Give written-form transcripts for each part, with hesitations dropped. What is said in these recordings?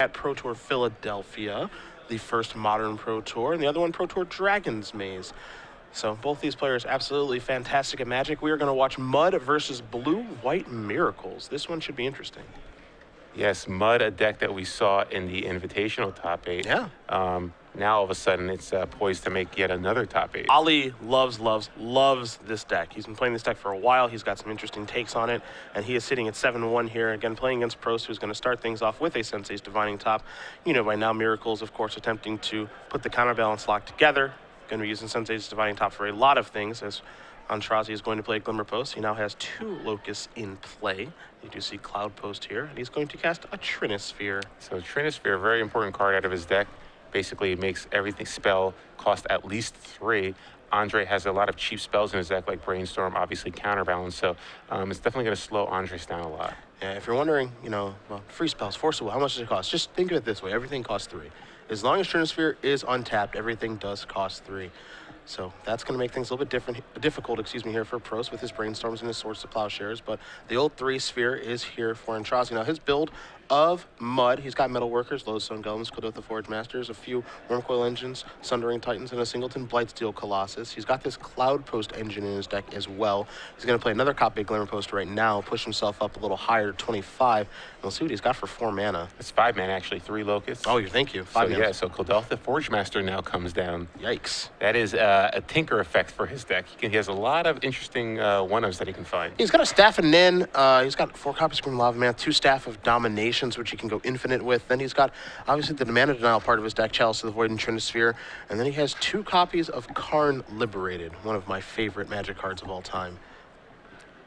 at Pro Tour Philadelphia, the first modern Pro Tour, and the other one Pro Tour Dragon's Maze. So both these players absolutely fantastic at Magic. We are going to watch Mud versus Blue White Miracles. This one should be interesting. Yes, Mud, a deck that we saw in the Invitational top 8. Yeah. Now all of a sudden it's poised to make yet another top 8. Ali loves this deck. He's been playing this deck for a while. He's got some interesting takes on it, and he is sitting at 7-1 here, again playing against Prost, who's going to start things off with a Sensei's Divining Top. You know by now, Miracles, of course, attempting to put the counterbalance lock together. Going to be using Sensei's Divining Top for a lot of things, as Aintrazi is going to play Glimmer Post. He now has 2 Locusts in play. You do see Cloud Post here, and he's going to cast a Trinisphere. So Trinisphere, a very important card out of his deck. Basically makes everything spell cost at least 3. Andrejs has a lot of cheap spells in his deck, like Brainstorm, obviously Counterbalance, so it's definitely going to slow Andrejs down a lot. Yeah, if you're wondering, well, free spells, Force of Will, how much does it cost? Just think of it this way, everything costs 3. As long as Trinisphere is untapped, everything does cost 3. So that's going to make things a little bit difficult here for Prost with his Brainstorms and his Swords to Plowshares. But the old 3 sphere is here for Aintrazi. Now his build of Mud, he's got Metalworkers, Lodestone Golems, Clodoth Forge Masters, a few Wormcoil Engines, Sundering Titans, and a Singleton Blightsteel Colossus. He's got this Cloud Post engine in his deck as well. He's going to play another copy of Glimmer Post right now, push himself up a little higher to 25. And we'll see what he's got for 4 mana. It's 5 mana, actually, 3 Locusts. Oh, thank you. 5 mana. Yeah, so Clodoth Forge Master now comes down. Yikes. That is a tinker effect for his deck. He has a lot of interesting one-ofs that he can find. He's got a Staff of Nin. He's got 4 copies of Grim Lava Man, 2 Staff of Dominations, which he can go infinite with. Then he's got, obviously, the Mana Denial part of his deck, Chalice of the Void and Trinisphere. And then he has 2 copies of Karn Liberated, one of my favorite Magic cards of all time.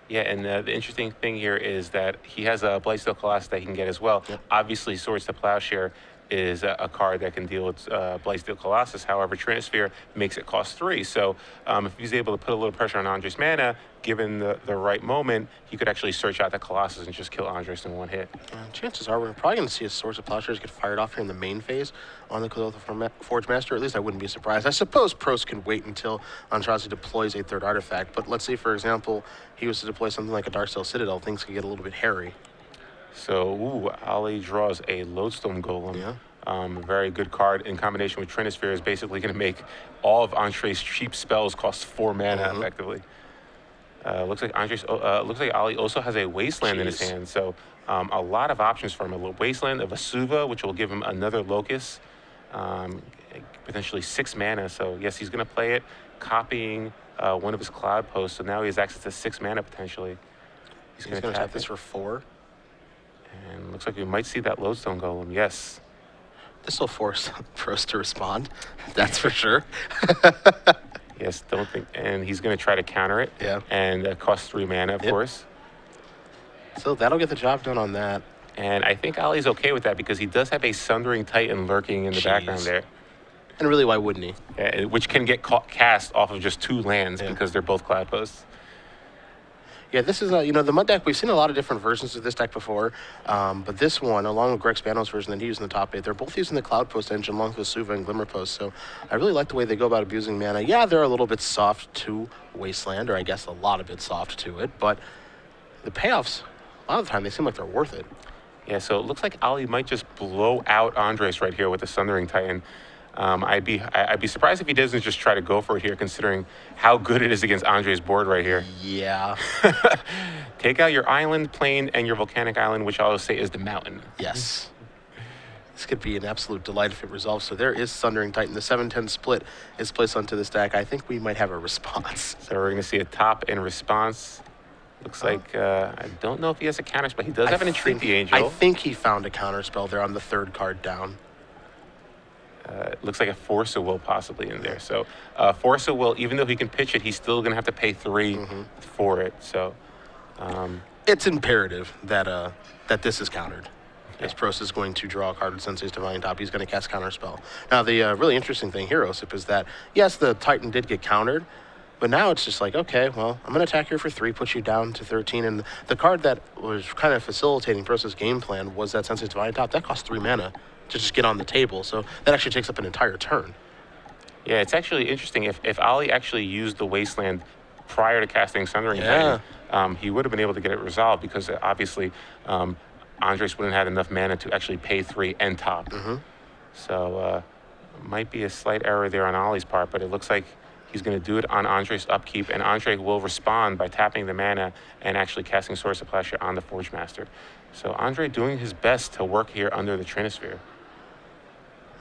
Yeah, and the interesting thing here is that he has a Blightsteel Colossus that he can get as well. Yep. Obviously, Swords to Plowshare is a card that can deal with Blightsteel Colossus. However, Trinisphere makes it cost 3. So if he's able to put a little pressure on Andrejs' mana, given the right moment, he could actually search out the Colossus and just kill Andrejs in one hit. Chances are we're probably going to see his Swords of Plowshares get fired off here in the main phase on the Clodoth Forge Master. At least I wouldn't be surprised. I suppose Prost can wait until Aintrazi deploys a 3rd artifact. But let's say, for example, he was to deploy something like a Darksteel Citadel, things could get a little bit hairy. So, Ali draws a Lodestone Golem. Yeah. Very good card in combination with Trinisphere is basically going to make all of Andrejs' cheap spells cost 4 mana effectively. Looks like Ali also has a Wasteland in his hand, so a lot of options for him. A Wasteland, a Vesuva, which will give him another Locust, potentially 6 mana. So yes, he's going to play it, copying one of his Cloud Posts. So now he has access to 6 mana potentially. He's going to tap this for 4. And looks like we might see that Lodestone Golem. Yes. This will force Prost to respond. That's for sure. Yes, don't think, and he's going to try to counter it. Yeah. And that costs 3 mana, of course. So that'll get the job done on that. And I think Ali's okay with that because he does have a Sundering Titan lurking in the background there. And really, why wouldn't he? Yeah, which can get cast off of just 2 lands because they're both Cloud Posts. Yeah, this is, the Mud deck, we've seen a lot of different versions of this deck before, but this one, along with Greg Spano's version that he used in the top 8, they're both using the Cloud Post engine along with Vesuva and Glimmer Post, so I really like the way they go about abusing mana. Yeah, they're a little bit soft to Wasteland, or I guess a lot of it soft to it, but the payoffs, a lot of the time, they seem like they're worth it. Yeah, so it looks like Ali might just blow out Andrejs right here with the Sundering Titan. I'd be surprised if he doesn't just try to go for it here, considering how good it is against Andrejs' board right here. Yeah. Take out your island, plane, and your volcanic island, which I'll say is the mountain. Yes. This could be an absolute delight if it resolves. So there is Sundering Titan. The 7-10 split is placed onto this deck. I think we might have a response. So we're going to see a top in response. Looks like, I don't know if he has a counter spell. He does have an Entreat the Angel. I think he found a counter spell there on the 3rd card down. It looks like a Force of Will possibly in there. So Force of Will, even though he can pitch it, he's still going to have to pay 3 for it. So it's imperative that that this is countered. As Prost is going to draw a card with Sensei's Divining Top, he's going to cast Counterspell. Now, the really interesting thing here, Osip, is that, yes, the Titan did get countered, but now it's just like, okay, well, I'm going to attack here for 3, put you down to 13. And the card that was kind of facilitating Prost's game plan was that Sensei's Divining Top. That cost 3 mana to just get on the table. So that actually takes up an entire turn. Yeah, it's actually interesting. If Ali actually used the Wasteland prior to casting Sundering Titan, he would have been able to get it resolved because obviously Andrejs wouldn't have had enough mana to actually pay 3 and top. So might be a slight error there on Ollie's part, but it looks like he's going to do it on Andrejs' upkeep, and Andrejs will respond by tapping the mana and actually casting Source of Pleasure on the Forge Master. So Andrejs doing his best to work here under the Trinisphere.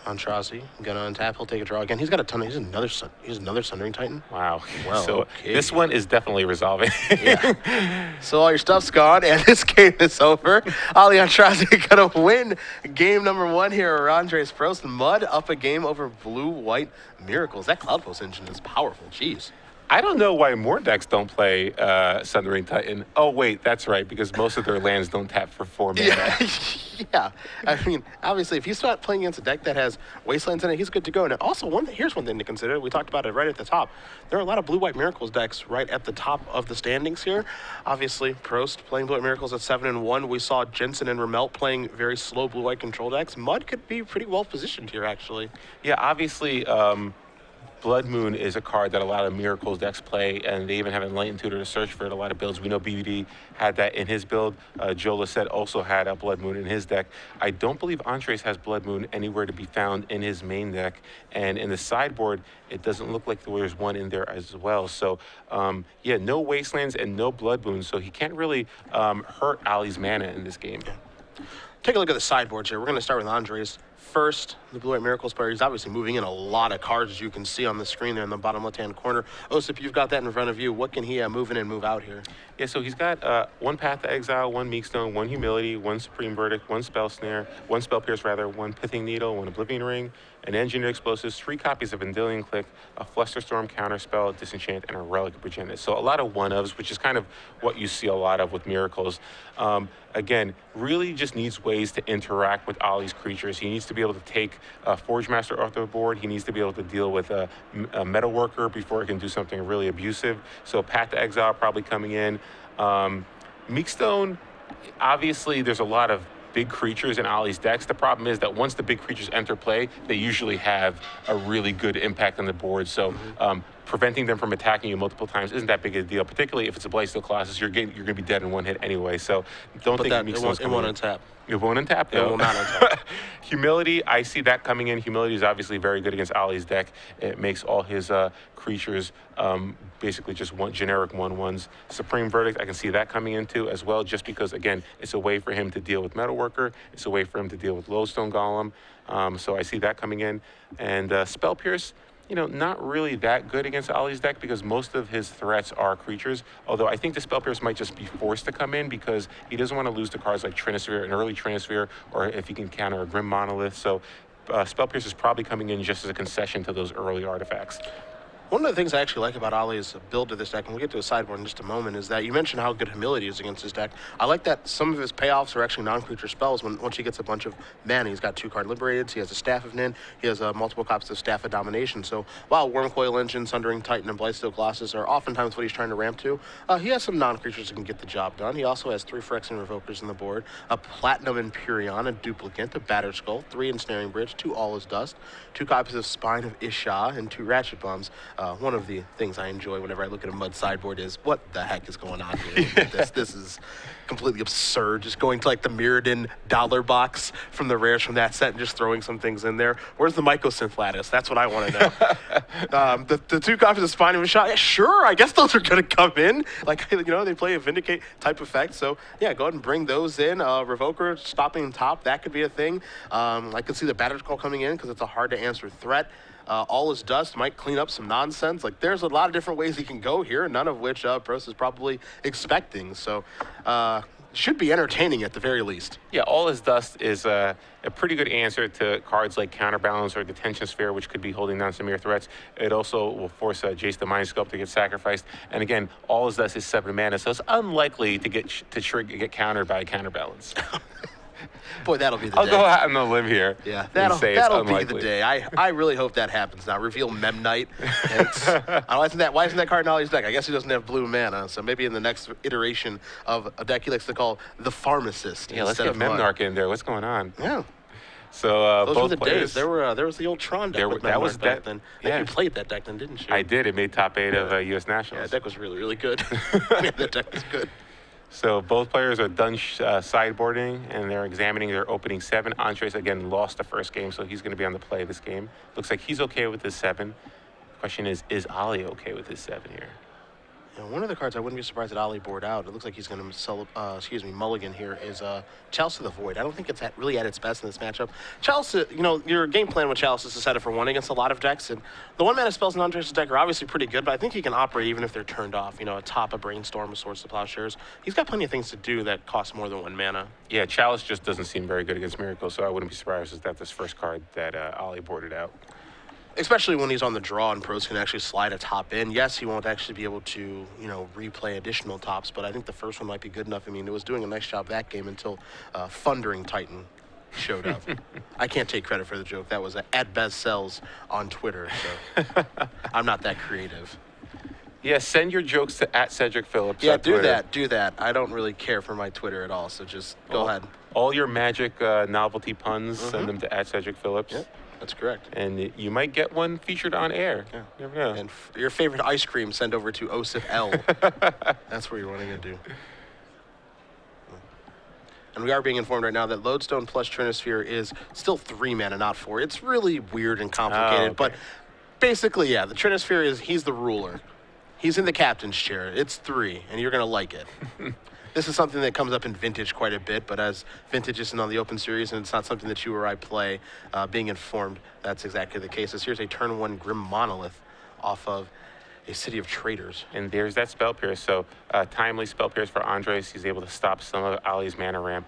Aintrazi gonna untap. He'll take a draw again. He's got a ton. He's another Sundering Titan. Wow. Well, So okay. this one is definitely resolving. Yeah. So all your stuff's gone, and this game is over. Ali Aintrazi gonna win game number 1 here. Andrejs Prost. Mud up a game over Blue-White Miracles. That Cloud Pulse engine is powerful. Jeez. I don't know why more decks don't play Sundering Titan. Oh, wait, that's right, because most of their lands don't tap for 4 mana. Yeah. Yeah. I mean, obviously, if he's not playing against a deck that has Wastelands in it, he's good to go. And also, here's one thing to consider. We talked about it right at the top. There are a lot of Blue-White Miracles decks right at the top of the standings here. Obviously, Prost playing Blue-White Miracles at 7-1. We saw Jensen and Ramelt playing very slow Blue-White control decks. Mud could be pretty well positioned here, actually. Yeah, obviously, Blood Moon is a card that a lot of Miracles decks play, and they even have Enlightened Tutor to search for it. A lot of builds. We know BBD had that in his build. Joe Lissette also had a Blood Moon in his deck. I don't believe Andrejs has Blood Moon anywhere to be found in his main deck. And in the sideboard, it doesn't look like there's one in there as well. So, yeah, no Wastelands and no Blood Moon, so he can't really hurt Ali's mana in this game. Take a look at the sideboards here. We're going to start with Andrejs. First, the Blue-White Miracles player. He's obviously moving in a lot of cards, as you can see on the screen there in the bottom left-hand corner. Osip, you've got that in front of you. What can he move in and move out here? Yeah, so he's got 1 Path to Exile, 1 Meekstone, 1 Humility, 1 Supreme Verdict, 1 Spell Snare, 1 Spell Pierce, 1 Pithing Needle, 1 Oblivion Ring, an Engineered Explosives, 3 copies of Vendilion Click, a Flusterstorm Counterspell, Disenchant, and a Relic of Progenitus. So a lot of one-ofs, which is kind of what you see a lot of with Miracles. Again, really just needs ways to interact with Ali's creatures. He needs to be able to take Forge Master off the board. He needs to be able to deal with a Metal Worker before he can do something really abusive. So Path to Exile probably coming in. Meekstone, obviously there's a lot of big creatures in Ali's decks. The problem is that once the big creatures enter play, they usually have a really good impact on the board. So preventing them from attacking you multiple times isn't that big a deal, particularly if it's a Blightsteel Colossus. You're going to be dead in 1 hit anyway. So don't think Meekstone's it won't untap. It won't untap, It will not untap. Humility, I see that coming in. Humility is obviously very good against Ali's deck. It makes all his creatures basically just generic 1/1s. Supreme Verdict, I can see that coming into as well, just because, again, it's a way for him to deal with Metalworker. It's a way for him to deal with Lodestone Golem. So I see that coming in. And Spell Pierce, not really that good against Ali's deck because most of his threats are creatures. Although I think the Spell Pierce might just be forced to come in because he doesn't want to lose to cards like Trinisphere, an early Trinisphere, or if he can counter a Grim Monolith. So Spell Pierce is probably coming in just as a concession to those early artifacts. One of the things I actually like about Ali's build to this deck, and we'll get to a sideboard in just a moment, is that you mentioned how good Humility is against his deck. I like that some of his payoffs are actually non-creature spells. Once he gets a bunch of mana, he's got 2 card Liberated, he has a Staff of Nin, he has multiple copies of Staff of Domination. So while Wormcoil Engine, Sundering Titan, and Blightsteel Colossus are oftentimes what he's trying to ramp to, he has some non-creatures that can get the job done. He also has 3 Phyrexian Revokers on the board, a Platinum Empyrean, a Duplicant, a Battered Skull, 3 Ensnaring Bridge, 2 All Is Dust, 2 copies of Spine of Isha, and 2 Ratchet Bombs. One of the things I enjoy whenever I look at a Mud sideboard is what the heck is going on here. This is completely absurd. Just going to like the Mirrodin dollar box from the rares from that set and just throwing some things in there. Where's the Mycosynth Lattice? That's what I want to know. The 2 copies of Spine of a Shot. Yeah, sure. I guess those are going to come in. Like, they play a Vindicate type effect. So yeah, go ahead and bring those in. Revoker stopping top. That could be a thing. I could see the Battered Skull coming in because it's a hard to answer threat. All Is Dust might clean up some nonsense. Like, there's a lot of different ways he can go here, none of which Prost is probably expecting. So, should be entertaining at the very least. Yeah, All Is Dust is a pretty good answer to cards like Counterbalance or Detention Sphere, which could be holding down some mere threats. It also will force Jace the Mind Sculpt to get sacrificed. And again, All Is Dust is 7 mana, so it's unlikely to get countered by a Counterbalance. Boy, that'll be the I'll day. go out on the limb here. Yeah, that'll be the day. I really hope that happens now. Reveal Memnite. Why isn't that card in Ollie's deck? I guess he doesn't have blue mana, so maybe in the next iteration of a deck he likes to call the Pharmacist. Yeah, let's get Memnarch in there. What's going on? Yeah. So those both were the players, days. There was the old Tron deck with Memnarch back then. Yeah. You played that deck then, didn't you? I did. It made top 8 of U.S. Nationals. Yeah, that deck was really, really good. Yeah, that deck was good. So both players are done sideboarding, and they're examining their opening 7. Andrejs, again, lost the first game, so he's going to be on the play this game. Looks like he's okay with his 7. Question is Ali okay with his 7 here? You know, one of the cards I wouldn't be surprised that Ali board out. It looks like he's going to sell, mulligan here is Chalice of the Void. I don't think it's really at its best in this matchup. Chalice, you know, your game plan with Chalice is to set it for 1 against a lot of decks, and the 1-mana spells in Andrejs' deck are obviously pretty good, but I think he can operate even if they're turned off. You know, atop a Brainstorm, a Swords to Plowshares. He's got plenty of things to do that cost more than 1 mana. Yeah, Chalice just doesn't seem very good against Miracles, so I wouldn't be surprised if that's his first card that Ali boarded out. Especially when he's on the draw and Prost can actually slide a top in. Yes, he won't actually be able to, you know, replay additional tops, but I think the first one might be good enough. I mean, it was doing a nice job that game until Thundering Titan showed up. I can't take credit for the joke. That was at Bez Sells on Twitter, so I'm not that creative. Yeah, send your jokes to @CedricPhillips. Yeah, do that. I don't really care for my Twitter at all, so just go ahead. All your magic novelty puns, send them to @CedricPhillips. Yep. That's correct. And you might get one featured on air. Yeah. You never know. And your favorite ice cream, send over to OSIP L. That's where you're wanting to do. And we are being informed right now that Lodestone plus Trinisphere is still 3 mana, not 4. It's really weird and complicated, but basically, yeah, the Trinisphere he's the ruler. He's in the captain's chair. It's 3, and you're going to like it. This is something that comes up in Vintage quite a bit, but as Vintage isn't on the Open Series and it's not something that you or I play, being informed, that's exactly the case. As here's a turn 1 Grim Monolith off of a City of Traders. And there's that Spell Pierce. So timely Spell Pierce for Andrejs. He's able to stop some of Ali's mana ramp.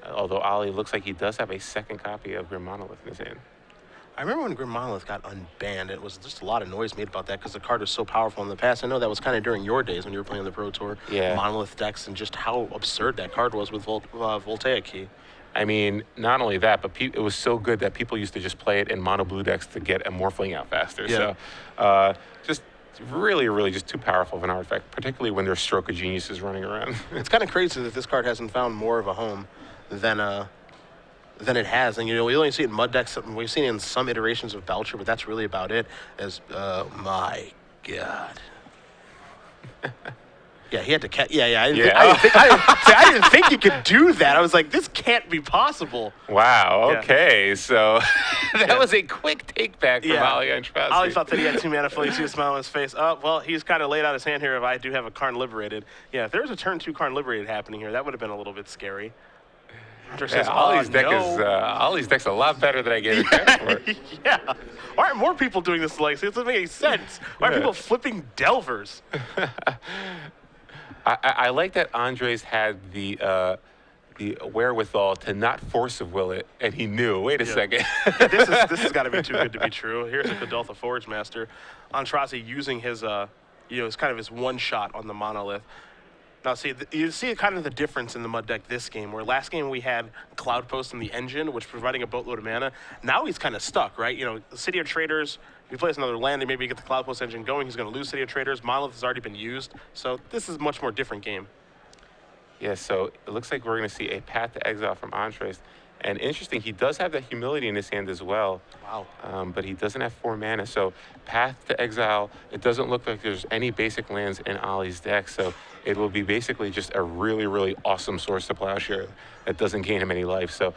Although Ali looks like he does have a second copy of Grim Monolith in his hand. I remember when Grim Monolith got unbanned, it was just a lot of noise made about that because the card was so powerful in the past. I know that was kind of during your days when you were playing the Pro Tour. Yeah. Monolith decks and just how absurd that card was with Voltaic Key. I mean, not only that, but it was so good that people used to just play it in mono blue decks to get a Morphling out faster. Yeah. So just really, really just too powerful of an artifact, particularly when there's Stroke of Geniuses running around. It's kind of crazy that this card hasn't found more of a home than it has. And, you know, we only see it in Mud decks. We've seen it in some iterations of Belcher, but that's really about it. My God. Yeah, he had to catch. Yeah. I didn't think you could do that. I was like, this can't be possible. Wow. Yeah. Okay. So that was a quick take back from Ali Aintrazi. Ali thought that he had 2 mana fully. You see a smile on his face. Well, he's kind of laid out his hand here. If I do have a Karn Liberated. Yeah, if there was a turn 2 Karn Liberated happening here, that would have been a little bit scary. Says, Ali's deck's a lot better than I gave it credit for. Yeah. Why aren't more people doing this Legacy? It doesn't make any sense. Why are people flipping Delvers? I like that Andrejs had the wherewithal to not force of will it, and he knew. Wait a second. This has got to be too good to be true. Here's a Godolpha Forge Master. Aintrazi using his, his kind of his one shot on the Monolith. Now, see, you see kind of the difference in the Mud deck this game, where last game we had Cloud Post in the engine, which providing a boatload of mana. Now he's kind of stuck, right? You know, the City of Traders, if he plays another land, and maybe get the Cloud Post engine going, he's going to lose City of Traders. Monolith has already been used, so this is a much more different game. Yeah, so it looks like we're going to see a Path to Exile from Andrejs. And interesting, he does have that Humility in his hand as well. Wow. But he doesn't have 4 mana. So Path to Exile, it doesn't look like there's any basic lands in Ali's deck. So it will be basically just a really, really awesome Swords to Plowshare that doesn't gain him any life. So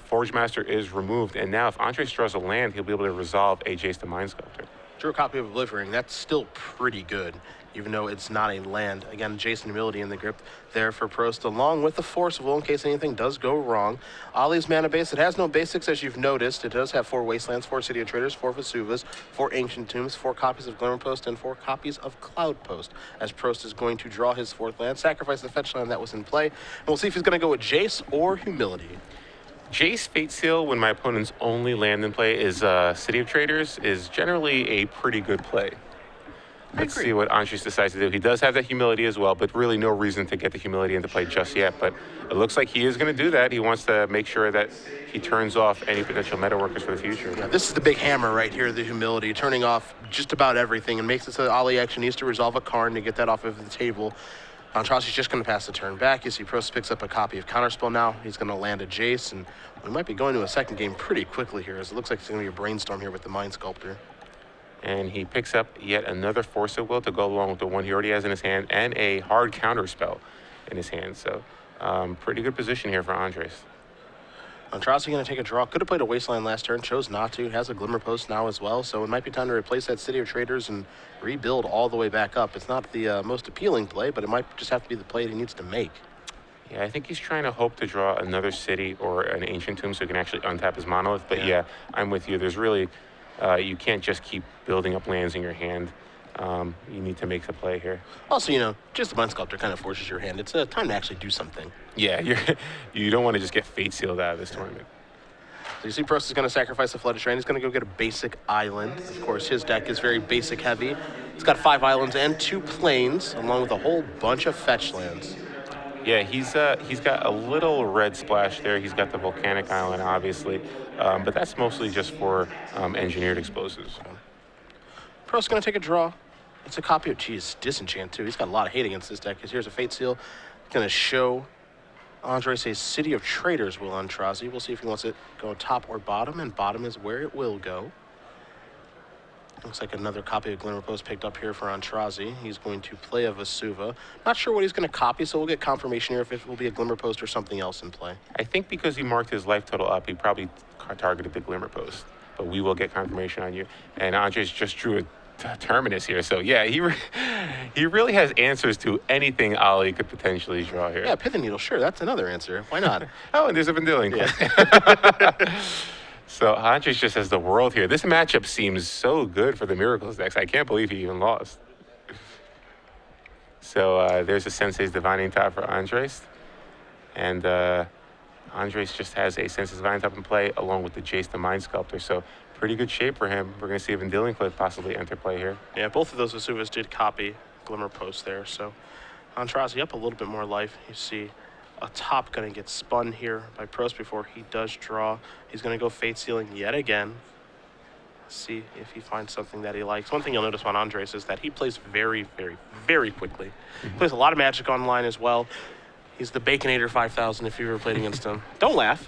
Forge Master is removed. And now if Andrejs draws a land, he'll be able to resolve a Jace the Mind Sculptor. Drew a copy of Oblivering. That's still pretty good, even though it's not a land. Again, Jason Humility in the grip there for Prost, along with the Force of Will in case anything does go wrong. Ali's mana base, it has no basics, as you've noticed. It does have 4 Wastelands, 4 City of Traders, 4 Vesuvas, 4 Ancient Tombs, 4 copies of Glimmer Post, and 4 copies of Cloud Post, as Prost is going to draw his 4th land, sacrifice the fetch land that was in play, and we'll see if he's going to go with Jace or Humility. Jace Fate Seal, when my opponent's only land in play is City of Traders, is generally a pretty good play. Let's see what Andrejs decides to do. He does have that Humility as well, but really no reason to get the Humility into play just yet. But it looks like he is going to do that. He wants to make sure that he turns off any potential meta workers for the future. Yeah, this is the big hammer right here, the Humility, turning off just about everything, and makes it so that Ali actually needs to resolve a Karn to get that off of the table. Aintrazi's just going to pass the turn back. You see Prost picks up a copy of Counterspell now. He's going to land a Jace, and we might be going to a second game pretty quickly here, as it looks like it's going to be a Brainstorm here with the Mind Sculptor. And he picks up yet another Force of Will to go along with the one he already has in his hand, and a hard counter spell in his hand. So pretty good position here for Andrejs. Aintrazi going to take a draw. Could have played a Wasteland last turn, chose not to. Has a Glimmer Post now as well, so it might be time to replace that City of Traders and rebuild all the way back up. It's not the most appealing play, but it might just have to be the play that he needs to make. Yeah, I think he's trying to hope to draw another city or an Ancient Tomb so he can actually untap his Monolith. But yeah, I'm with you. There's really, you can't just keep building up lands in your hand. You need to make the play here. Also, you know, just the Mind Sculptor kind of forces your hand. It's a time to actually do something. Yeah, you don't want to just get Fate Sealed out of this tournament. So you see Prost is going to sacrifice the Flooded Shrine. He's going to go get a basic island. Of course, his deck is very basic heavy. He's got 5 islands and 2 plains, along with a whole bunch of fetch lands. Yeah, he's got a little red splash there. He's got the Volcanic Island, obviously, but that's mostly just for engineered explosives. Prost's going to take a draw. It's a copy of, Disenchant, too. He's got a lot of hate against this deck, because here's a Fate Seal. Going to show Andrejs a City of Traders will Aintrazi. We'll see if he wants it go top or bottom, and bottom is where it will go. Looks like another copy of Glimmer Post picked up here for Aintrazi. He's going to play a Vesuva. Not sure what he's going to copy, so we'll get confirmation here if it will be a Glimmer Post or something else in play. I think because he marked his life total up, he probably targeted the Glimmer Post, but we will get confirmation on you. And Andrejs just drew a Terminus here, so yeah, he really has answers to anything Ali could potentially draw here. Yeah, Pithing Needle, sure, that's another answer. Why not? Oh, and there's a Vendilion. Yeah. So Andrejs just has the world here. This matchup seems so good for the Miracles decks. I can't believe he even lost. So there's a Sensei's Divining Top for Andrejs, and Andrejs just has a Sensei's Divining Top in play along with the Jace the Mind Sculptor. So pretty good shape for him. We're going to see a Vendilion Cliff possibly enter play here. Yeah, both of those Vesuvas did copy Glimmer Post there, so Aintrazi up a little bit more life. You see a top going to get spun here by Prost before he does draw. He's going to go Fate Sealing yet again. See if he finds something that he likes. One thing you'll notice on Andrejs is that he plays very, very, very quickly. He plays a lot of Magic online as well. He's the Baconator 5000 if you've ever played against him. Don't laugh.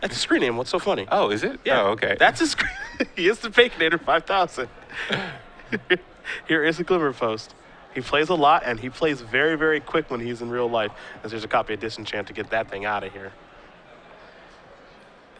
That's a screen name. What's so funny? Oh, is it? Yeah. Oh, okay. That's his screen. He is the Baconator 5000. Here is a Glimmer Post. He plays a lot, and he plays very, very quick when he's in real life, as there's a copy of Disenchant to get that thing out of here.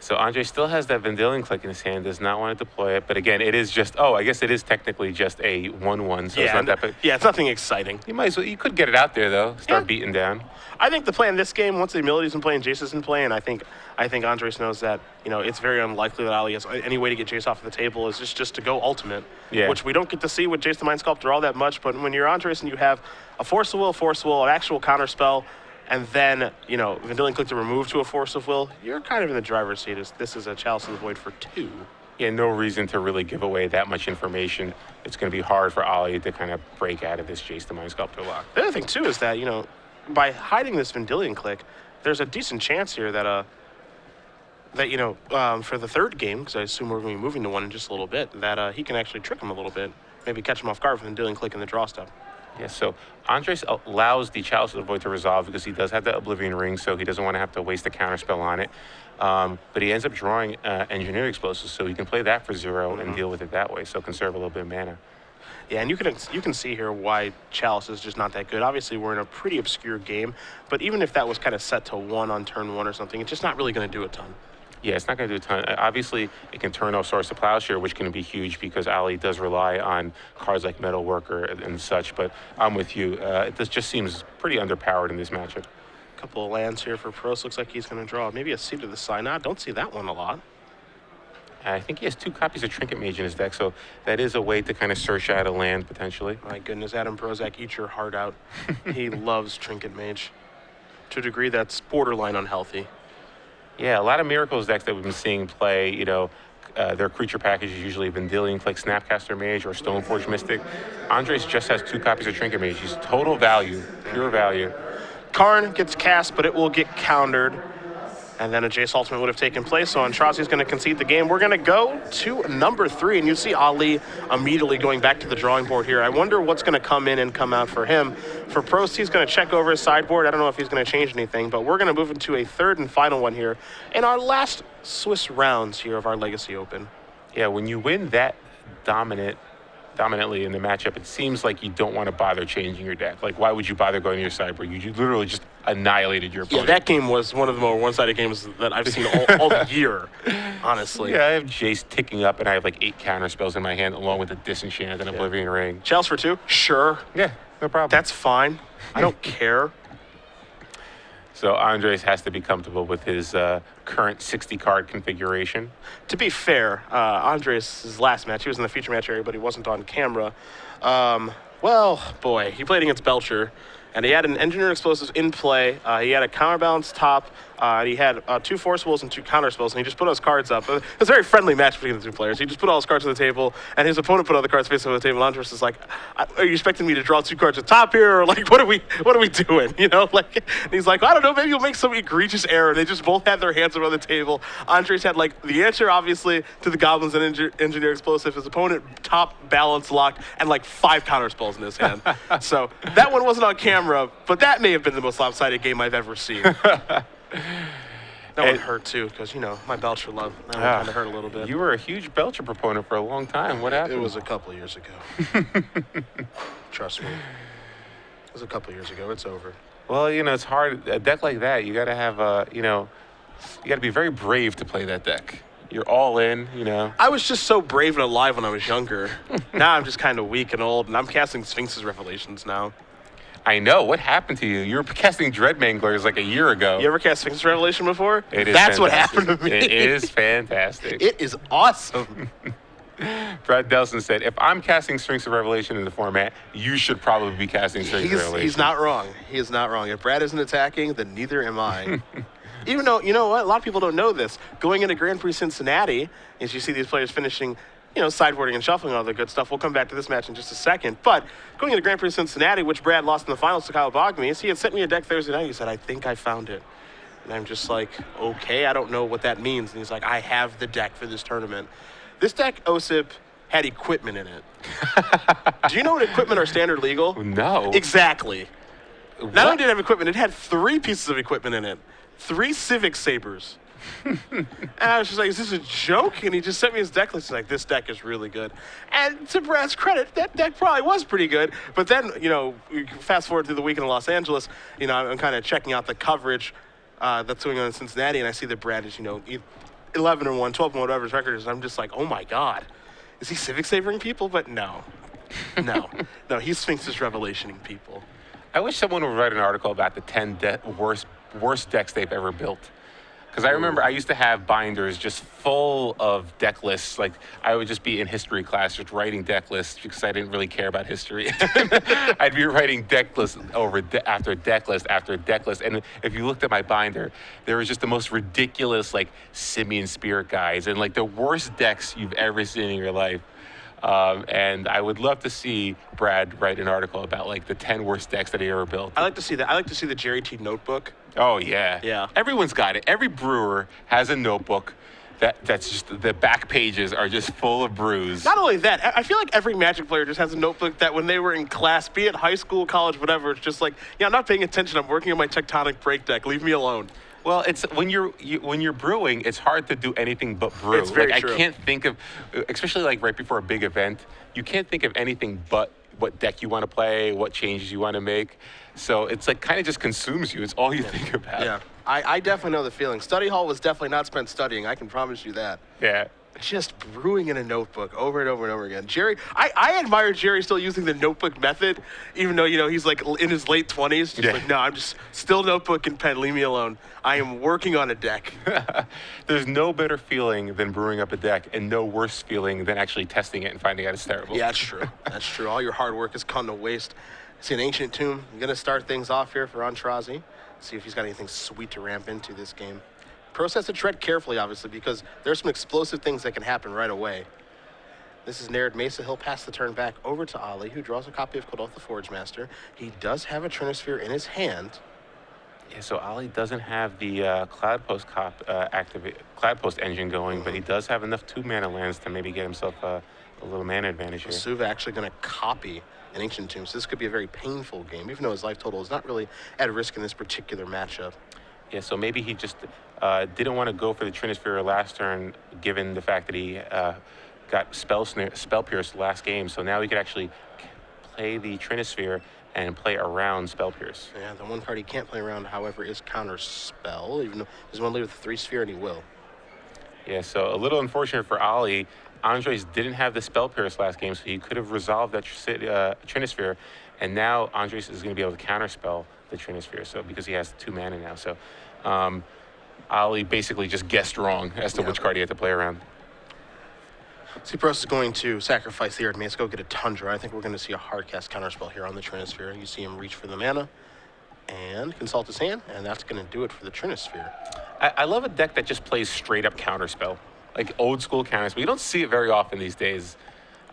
So Andrejs still has that Vendilion Click in his hand, does not want to deploy it, but again, it is just, I guess it is technically just a 1/1, so Yeah, it's not that big. yeah, it's nothing exciting. You might as well, you could get it out there though, start beating down. I think the play in this game, once the Humility's in play and Jace is in play, and I think Andrejs knows that, you know, it's very unlikely that Ali has any way to get Jace off the table is just to go ultimate, Yeah. which we don't get to see with Jace the Mind Sculptor all that much, but when you're Andrejs and you have a Force of Will, an actual counter spell, and then, you know, Vendilion Click to remove to a Force of Will, you're kind of in the driver's seat. This is a Chalice of the Void for 2. Yeah, no reason to really give away that much information. It's going to be hard for Ali to kind of break out of this Jace the Mind Sculptor lock. The other thing, too, is that, you know, by hiding this Vendilion Click, there's a decent chance here that, for the third game, because I assume we're going to be moving to one in just a little bit, that he can actually trick him a little bit, maybe catch him off guard with Vendilion Click in the draw step. Yeah, so Andrejs allows the Chalice of the Void to resolve because he does have the Oblivion Ring, so he doesn't want to have to waste a counter spell on it. But he ends up drawing Engineered Explosives, so he can play that for 0 and deal with it that way, so conserve a little bit of mana. Yeah, and you can see here why Chalice is just not that good. Obviously, we're in a pretty obscure game, but even if that was kind of set to 1 on turn 1 or something, it's just not really going to do a ton. Yeah, it's not going to do a ton. Obviously, it can turn off Source of Plowshare, which can be huge because Ali does rely on cards like Metal Worker and such, but I'm with you. This just seems pretty underpowered in this matchup. A couple of lands here for Prost. Looks like he's going to draw maybe a Seat of the Synod. Don't see that one a lot. I think he has 2 copies of Trinket Mage in his deck, so that is a way to kind of search out a land, potentially. My goodness, Adam Prozac, eat your heart out. He loves Trinket Mage. To a degree that's borderline unhealthy. Yeah, a lot of Miracles decks that we've been seeing play, you know, their creature package is usually Vendilion Click, Snapcaster Mage, or Stoneforge Mystic. Andrejs just has 2 copies of Trinket Mage. He's total value, pure value. Karn gets cast, but it will get countered. And then a Jace Ultimate would have taken place, so Aintrazi is going to concede the game. We're going to go to number 3, and you see Ali immediately going back to the drawing board here. I wonder what's going to come in and come out for him. For Prost, he's going to check over his sideboard. I don't know if he's going to change anything, but we're going to move into a third and final one here in our last Swiss rounds here of our Legacy Open. Yeah, when you win that dominantly in the matchup, it seems like you don't want to bother changing your deck. Like, why would you bother going to your sideboard? You literally just annihilated your opponent. Yeah, that game was one of the more one-sided games that I've seen all year, honestly. Yeah, I have Jace ticking up, and I have like 8 counter spells in my hand, along with a Disenchant and Oblivion Ring. Chalice for 2? Sure. Yeah, no problem. That's fine. I don't care. So Andrejs has to be comfortable with his current 60-card configuration. To be fair, Andrejs' last match, he was in the feature match area, but he wasn't on camera. Well, boy, he played against Belcher, and he had an Engineer Explosives in play. He had a counterbalance top. He had 2 forcibles and 2 counter spells, and he just put all his cards up. It was a very friendly match between the 2 players. He just put all his cards on the table, and his opponent put all the cards facing on the table. And Andrejs is like, "Are you expecting me to draw 2 cards at top here, or like what are we doing?" You know, like, and he's like, "I don't know, maybe you'll make some egregious error." They just both had their hands around the table. Andrejs had like the answer, obviously, to the Goblins and Engineer Explosive. His opponent top balance locked and like 5 counter spells in his hand. So that one wasn't on camera, but that may have been the most lopsided game I've ever seen. That one hurt too, because my Belcher love. That one kind of hurt a little bit. You were a huge Belcher proponent for a long time. What happened? It was a couple of years ago. Trust me. It was a couple of years ago. It's over. Well, it's hard. A deck like that, you got to have you got to be very brave to play that deck. You're all in, I was just so brave and alive when I was younger. Now I'm just kind of weak and old, and I'm casting Sphinx's Revelations now. I know. What happened to you? You were casting Dreadmanglers like a year ago. You ever cast Sphinx's Revelation before? It is That's fantastic. What happened to me. It is fantastic. It is awesome. Brad Delson said, if I'm casting Sphinx of Revelation in the format, you should probably be casting Sphinx of Revelation. He's not wrong. He is not wrong. If Brad isn't attacking, then neither am I. Even though, you know what, a lot of people don't know this. Going into Grand Prix Cincinnati, as you see these players finishing, sideboarding and shuffling, all the good stuff. We'll come back to this match in just a second. But going into Grand Prix Cincinnati, which Brad lost in the finals to Kyle Bogmees, he had sent me a deck Thursday night. He said, "I think I found it." And I'm just like, okay, I don't know what that means. And he's like, "I have the deck for this tournament." This deck, OSIP, had equipment in it. Do you know what equipment are standard legal? No. Exactly. Not only did it have equipment, it had 3 pieces of equipment in it. 3 Civic Sabers. And I was just like, is this a joke? And he just sent me his deck list. He's like, this deck is really good. And to Brad's credit, that deck probably was pretty good. But then, we fast forward through the weekend in Los Angeles, I'm kind of checking out the coverage that's going on in Cincinnati, and I see that Brad is, 11-1, 12-1, whatever his record is. I'm just like, oh my God. Is he Civic Sabering people? But no, he's Sphinx's Revelationing people. I wish someone would write an article about the 10 worst decks they've ever built. Because I remember I used to have binders just full of deck lists. Like, I would just be in history class just writing deck lists because I didn't really care about history. I'd be writing deck list after deck list after deck list. And if you looked at my binder, there was just the most ridiculous, like, Simian Spirit Guides and, like, the worst decks you've ever seen in your life. And I would love to see Brad write an article about, like, the 10 worst decks that he ever built. I like to see that. I like to see the Jerry T notebook. Oh, yeah. Yeah. Everyone's got it. Every brewer has a notebook that's just, the back pages are just full of brews. Not only that, I feel like every Magic player just has a notebook that when they were in class, be it high school, college, whatever, it's just like, I'm not paying attention. I'm working on my tectonic break deck. Leave me alone. Well, it's when you're brewing, it's hard to do anything but brew. It's very true. I can't think of, especially like right before a big event, you can't think of anything but what deck you want to play, what changes you want to make. So it's like kind of just consumes you. It's all you think about. Yeah, I definitely know the feeling. Study hall was definitely not spent studying. I can promise you that. Yeah. Just brewing in a notebook over and over and over again. Jerry, I admire Jerry still using the notebook method, even though, he's like in his late 20s. Just like, no, I'm just still notebook and pen. Leave me alone. I am working on a deck. There's no better feeling than brewing up a deck and no worse feeling than actually testing it and finding out it's terrible. Yeah, that's true. That's true. All your hard work has gone to waste. See an Ancient Tomb. I'm going to start things off here for Aintrazi. See if he's got anything sweet to ramp into this game. Prost has to tread carefully, obviously, because there's some explosive things that can happen right away. This is Nared Mesa. He'll pass the turn back over to Ali, who draws a copy of Kodolth the Forge Master. He does have a Trinisphere in his hand. Yeah, so Ali doesn't have the Cloud Post engine going, but he does have enough 2-mana lands to maybe get himself a little mana advantage here. Suva actually going to copy an Ancient Tomb, so this could be a very painful game, even though his life total is not really at risk in this particular matchup. Yeah, so maybe he just didn't want to go for the Trinisphere last turn, given the fact that he got Spell Pierce last game, so now he could actually play the Trinisphere and play around Spell Pierce. Yeah, the one card he can't play around, however, is Counter Spell. Even though he's one to leave with the 3-sphere, and he will. Yeah, so a little unfortunate for Ali. Andrejs didn't have the Spell Pierce last game, so he could have resolved that Trinisphere, and now Andrejs is going to be able to counterspell the Trinisphere, so because he has 2 mana now. So Ali basically just guessed wrong as to which card he had to play around. See, Prost is going to sacrifice the Earth Mace, go get a Tundra. I think we're going to see a hard cast counterspell here on the Trinisphere. You see him reach for the mana and consult his hand, and that's going to do it for the Trinisphere. I love a deck that just plays straight up counterspell, like old school counterspell. You don't see it very often these days.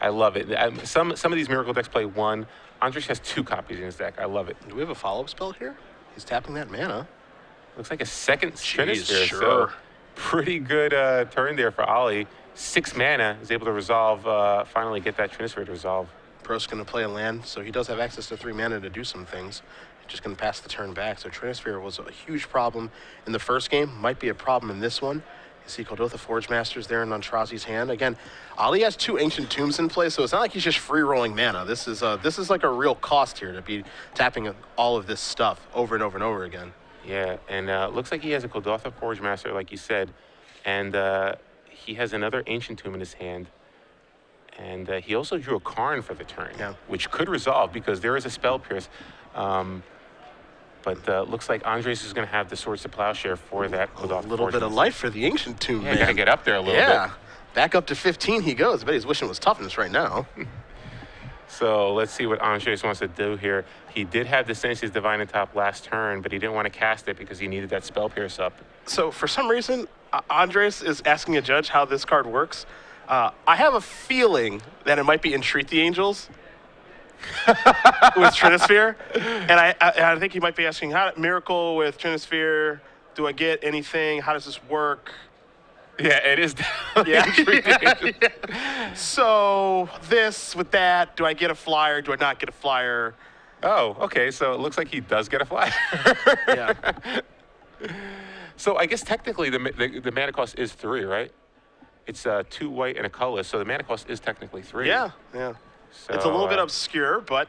I love it. Some of these Miracle decks play 1. Andrejs has 2 copies in his deck. I love it. Do we have a follow-up spell here? He's tapping that mana. Looks like a second Trinisphere. Sure. So pretty good turn there for Ali. 6 mana is able to resolve, finally get that Trinisphere to resolve. Prost's going to play a land, so he does have access to 3 mana to do some things. He's just going to pass the turn back. So Trinisphere was a huge problem in the first game, might be a problem in this one. You see Kodotha Forge Masters there in Aintrazi's hand. Again, Ali has 2 Ancient Tombs in play, so it's not like he's just free-rolling mana. This is like a real cost here to be tapping all of this stuff over and over and over again. Yeah, and looks like he has a Kodotha Forge Master, like you said, and he has another Ancient Tomb in his hand. And he also drew a Karn for the turn, which could resolve because there is a Spell Pierce. But looks like Andrejs is going to have the Swords to Plowshare for that. A little bit of life for the Ancient Tomb, man. Got to get up there a little bit. Back up to 15 he goes. I bet he's wishing it was Toughness right now. So let's see what Andrejs wants to do here. He did have the Sensi's Divine in top last turn, but he didn't want to cast it because he needed that Spell Pierce up. So for some reason, Andrejs is asking a judge how this card works. I have a feeling that it might be Entreat the Angels with Trinisphere. And I think he might be asking, how Miracle with Trinisphere, do I get anything? How does this work? Yeah, it is. So this with that, do I get a flyer? Do I not get a flyer? Oh, okay. So it looks like he does get a flyer. Yeah. So I guess technically the mana cost is 3, right? It's 2 white and a colorless, so the mana cost is technically 3. Yeah. So, it's a little bit obscure, but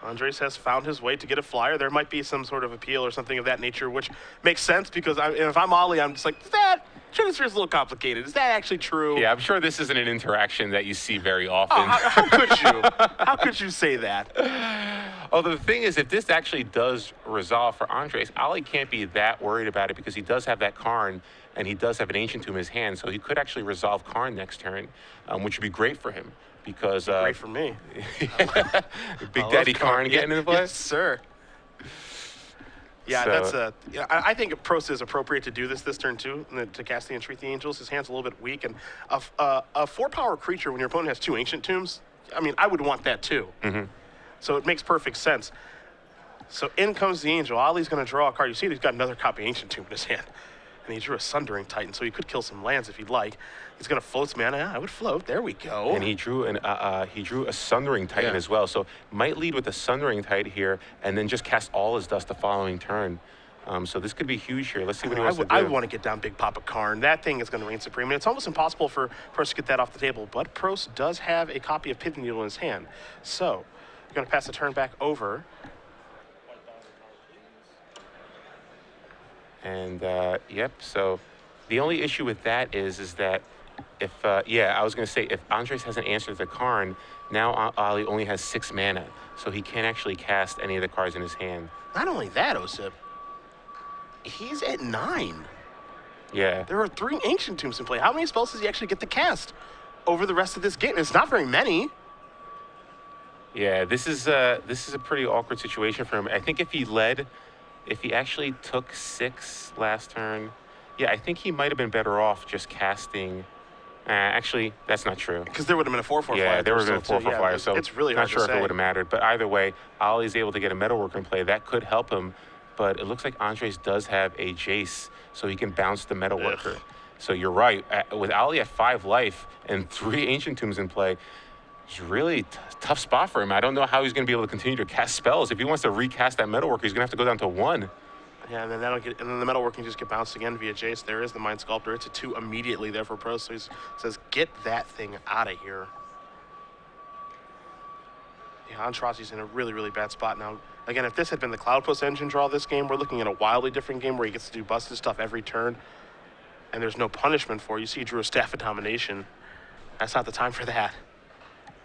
Andrejs has found his way to get a flyer. There might be some sort of appeal or something of that nature, which makes sense because if I'm Ali, I'm just like, that Trinisphere is a little complicated. Is that actually true? Yeah, I'm sure this isn't an interaction that you see very often. Oh, how could you? How could you say that? Although the thing is, if this actually does resolve for Andrejs, Ali can't be that worried about it because he does have that Karn, and he does have an Ancient Tomb in his hand, so he could actually resolve Karn next turn, which would be great for him. Because great for me. Big Daddy Karn getting into play? Yes, sir. Yeah, So- I think Prost is appropriate to do this turn too, to cast the Entreat the Angels. His hand's a little bit weak, and a 4-power creature when your opponent has 2 Ancient Tombs, I mean, I would want that too. Mm-hmm. So it makes perfect sense. So in comes the Angel. Ali's going to draw a card. You see he's got another copy of Ancient Tomb in his hand. And he drew a Sundering Titan, so he could kill some lands if he'd like. He's going to float some mana. Yeah, I would float. There we go. And he drew a Sundering Titan as well. So might lead with a Sundering Titan here, and then just cast all his dust the following turn. So this could be huge here. Let's see what he wants to do. I want to get down Big Papa Karn. That thing is going to reign supreme. And it's almost impossible for Prost to get that off the table. But Prost does have a copy of Pithing Needle in his hand. So we're going to pass the turn back over. And yep, so the only issue with that is that if, I was going to say, if Andrejs hasn't answered the Karn, now Ali only has 6 mana, so he can't actually cast any of the cards in his hand. Not only that, Osip, he's at 9. Yeah. There are 3 Ancient Tombs in play. How many spells does he actually get to cast over the rest of this game? It's not very many. Yeah, this is a pretty awkward situation for him. I think if he actually took 6 last turn, I think he might have been better off just casting. Actually, that's not true. Because there would have been a 4/4 flyer. Yeah, there would have been a 4/4 flyer. So it's really hard not sure to if say. it would have mattered. But either way, Ali's able to get a Metalworker in play. That could help him. But it looks like Andrejs does have a Jace, so he can bounce the Metalworker. So you're right. With Ali at 5 life and 3 Ancient Tombs in play, it's really tough spot for him. I don't know how he's going to be able to continue to cast spells. If he wants to recast that Metalworker, he's going to have to go down to 1. Yeah, and then that'll get, and then the metalwork can just get bounced again via Jace. There is the Mind Sculptor. It's a 2 immediately there for Prost. So he says, get that thing out of here. Yeah, Aintrazi's in a really, really bad spot now. Again, if this had been the Cloud Post engine draw this game, we're looking at a wildly different game where he gets to do busted stuff every turn, and there's no punishment for it. You see he drew a Staff of Domination. That's not the time for that.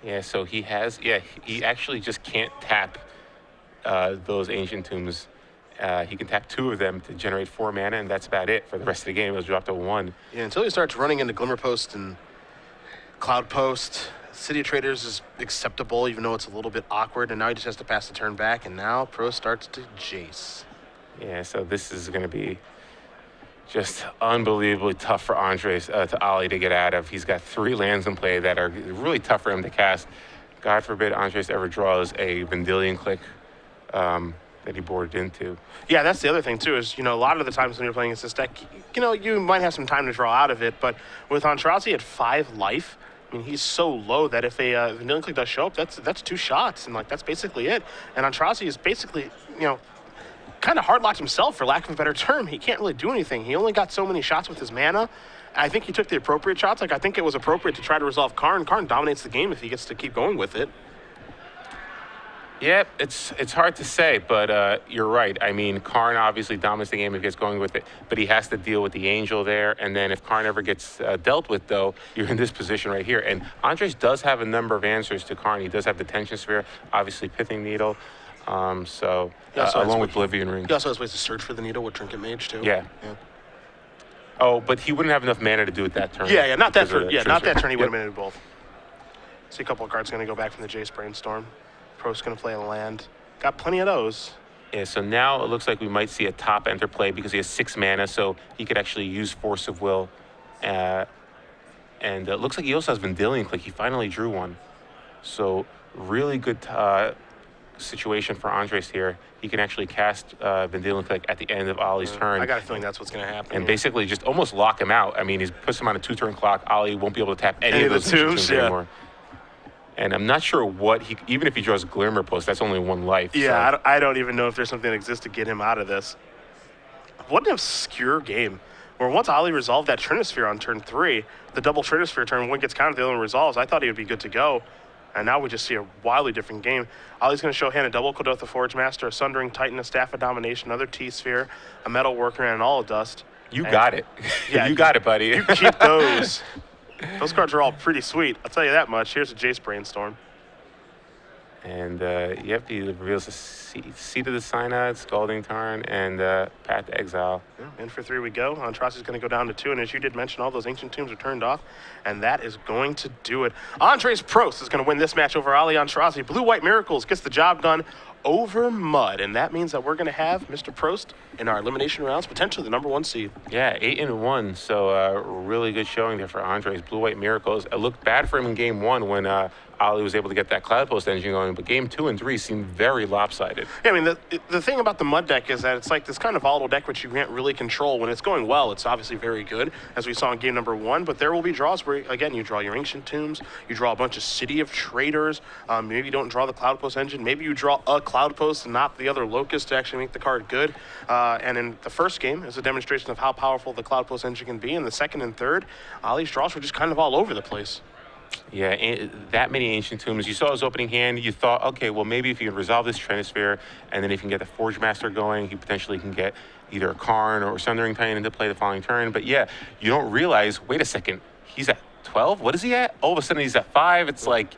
Yeah, so he actually just can't tap those Ancient Tombs. He can tap 2 of them to generate 4 mana, and that's about it for the rest of the game. It'll drop to 1. Yeah, until he starts running into Glimmer Post and Cloud Post, City of Traders is acceptable, even though it's a little bit awkward, and now he just has to pass the turn back, and now Pro starts to Jace. Yeah, so this is going to be just unbelievably tough for Andrejs, to Ollie to get out of. He's got 3 lands in play that are really tough for him to cast. God forbid Andrejs ever draws a Vendilion Click that he boarded into. Yeah, that's the other thing, too, is, a lot of the times when you're playing against this deck, you might have some time to draw out of it, but with Aintrazi at 5 life, I mean, he's so low that if a Vendilion Click does show up, that's 2 shots, and, that's basically it. And Aintrazi is basically, kind of hard locked himself, for lack of a better term. He can't really do anything. He only got so many shots with his mana. I think he took the appropriate shots. I think it was appropriate to try to resolve Karn. Karn dominates the game if he gets to keep going with it. Yeah, it's hard to say, but you're right. I mean, Karn obviously dominates the game if he gets going with it, but he has to deal with the Angel there, and then if Karn ever gets dealt with, though, you're in this position right here. And Andrejs does have a number of answers to Karn. He does have the Tension Sphere, obviously Pithing Needle, along with Oblivion Ring. He also has ways to search for the needle with Trinket Mage, too. Yeah. Oh, but he wouldn't have enough mana to do it that turn. Yeah, not that turn. Yeah, not that turn. He would have been able to do both. See a couple of cards going to go back from the Jace Brainstorm. Pro's going to play a land. Got plenty of those. Yeah, so now it looks like we might see a top enter play because he has 6 mana, so he could actually use Force of Will. And it looks like he also has Vendilion Click. He finally drew one. So really good situation for Andrejs here. He can actually cast Vendilion Click at the end of Ollie's turn. I got a feeling that's what's going to happen. And basically just almost lock him out. I mean, he puts him on a 2-turn clock. Ollie won't be able to tap any of those 2s anymore. And I'm not sure even if he draws Glimmer Post, that's only 1 life. Yeah, so. I don't even know if there's something that exists to get him out of this. What an obscure game. Where once Ollie resolved that Trinisphere on turn 3, the double Trinisphere turn, one gets countered, the other one resolves. I thought he would be good to go. And now we just see a wildly different game. Ollie's going to show hand a double Kodotha Forge Master, a Sundering Titan, a Staff of Domination, another T-Sphere, a Metal Worker, and an All of Dust. You got it. Yeah, you got it, buddy. You keep those. Those cards are all pretty sweet. I'll tell you that much. Here's a Jace Brainstorm. And, he reveals the Seat of the Synod, Scalding Tarn, and Path to Exile. Yeah, in for 3 we go. Aintrazi's going to go down to 2, and as you did mention, all those Ancient Tombs are turned off, and that is going to do it. Andrejs Prost is going to win this match over Ollie Aintrazi. Blue-White Miracles gets the job done over mud, and that means that we're going to have Mr. Prost in our elimination rounds, potentially the number 1 seed. Yeah, 8-1, so really good showing there for Andrejs. Blue-White Miracles. It looked bad for him in Game 1 when Ollie was able to get that Cloud Post engine going, but Game 2 and 3 seemed very lopsided. Yeah, I mean, the thing about the mud deck is that it's like this kind of volatile deck which you can't really control. When it's going well, it's obviously very good, as we saw in Game number 1, but there will be draws where, again, you draw your Ancient Tombs, you draw a bunch of City of Traders, maybe you don't draw the Cloud Post engine, maybe you draw a Cloud Post and not the other Locust to actually make the card good. And in the first game is a demonstration of how powerful the Cloud Post engine can be. In the second and third, Ollie's draws were just kind of all over the place. Yeah, that many Ancient Tombs. You saw his opening hand. You thought, okay, well, maybe if he can resolve this Trinisphere, and then if he can get the Forge Master going, he potentially can get either a Karn or Sundering Titan into play the following turn. But yeah, you don't realize, wait a second, he's at 12? What is he at? All of a sudden he's at 5. It's like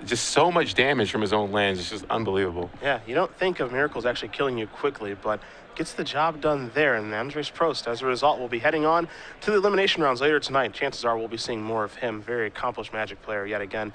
just so much damage from his own lands. It's just unbelievable. Yeah, you don't think of Miracles actually killing you quickly, but gets the job done there. And Andrejs Prost, as a result, will be heading on to the elimination rounds later tonight. Chances are we'll be seeing more of him. Very accomplished Magic player yet again.